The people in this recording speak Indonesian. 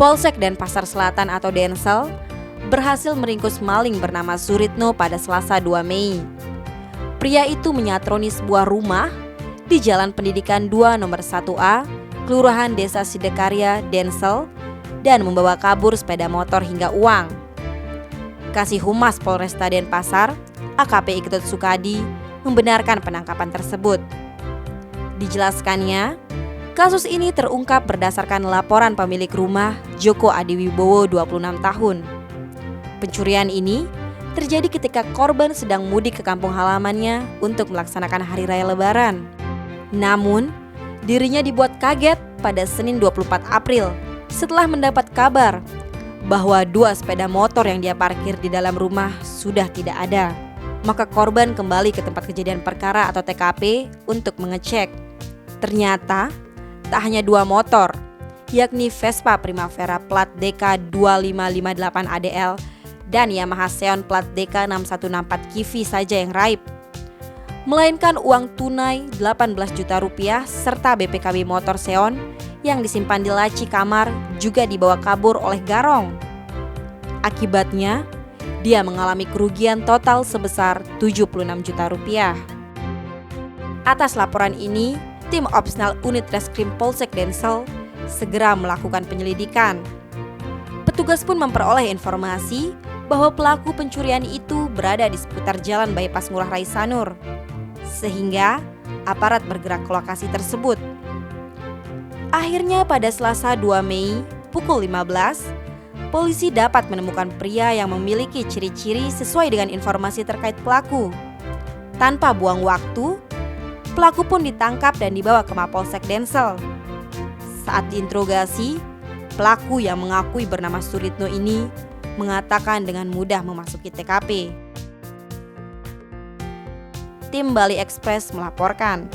Polsek Denpasar Selatan atau Densel berhasil meringkus maling bernama Suritno pada Selasa 2 Mei. Pria itu menyatroni sebuah rumah di Jalan Pendidikan 2 nomor 1A, Kelurahan Desa Sidekarya, Densel, dan membawa kabur sepeda motor hingga uang. Kasih Humas Polresta Denpasar, AKP Iketut Sukadi, membenarkan penangkapan tersebut. Dijelaskannya, kasus ini terungkap berdasarkan laporan pemilik rumah Joko Adiwibowo 26 tahun. Pencurian ini terjadi ketika korban sedang mudik ke kampung halamannya untuk melaksanakan Hari Raya Lebaran. Namun, dirinya dibuat kaget pada Senin 24 April setelah mendapat kabar bahwa 2 sepeda motor yang dia parkir di dalam rumah sudah tidak ada. Maka korban kembali ke tempat kejadian perkara atau TKP untuk mengecek. Ternyata tak hanya 2 motor, yakni Vespa Primavera plat DK2558 ADL dan Yamaha Xeon plat DK6164 Kivi saja yang raib, melainkan uang tunai 18 juta rupiah serta BPKB motor Xeon yang disimpan di laci kamar juga dibawa kabur oleh Garong. Akibatnya, dia mengalami kerugian total sebesar 76 juta rupiah. Atas laporan ini, tim Opsnal Unit Reskrim Polsek Densel segera melakukan penyelidikan. Petugas pun memperoleh informasi bahwa pelaku pencurian itu berada di seputar Jalan Bypass Ngurah Rai Sanur, sehingga aparat bergerak ke lokasi tersebut. Akhirnya pada Selasa 2 Mei pukul 15, polisi dapat menemukan pria yang memiliki ciri-ciri sesuai dengan informasi terkait pelaku. Tanpa buang waktu, pelaku pun ditangkap dan dibawa ke Mapolsek Densel. Saat diinterogasi, pelaku yang mengakui bernama Suritno ini mengatakan dengan mudah memasuki TKP. Tim Bali Express melaporkan.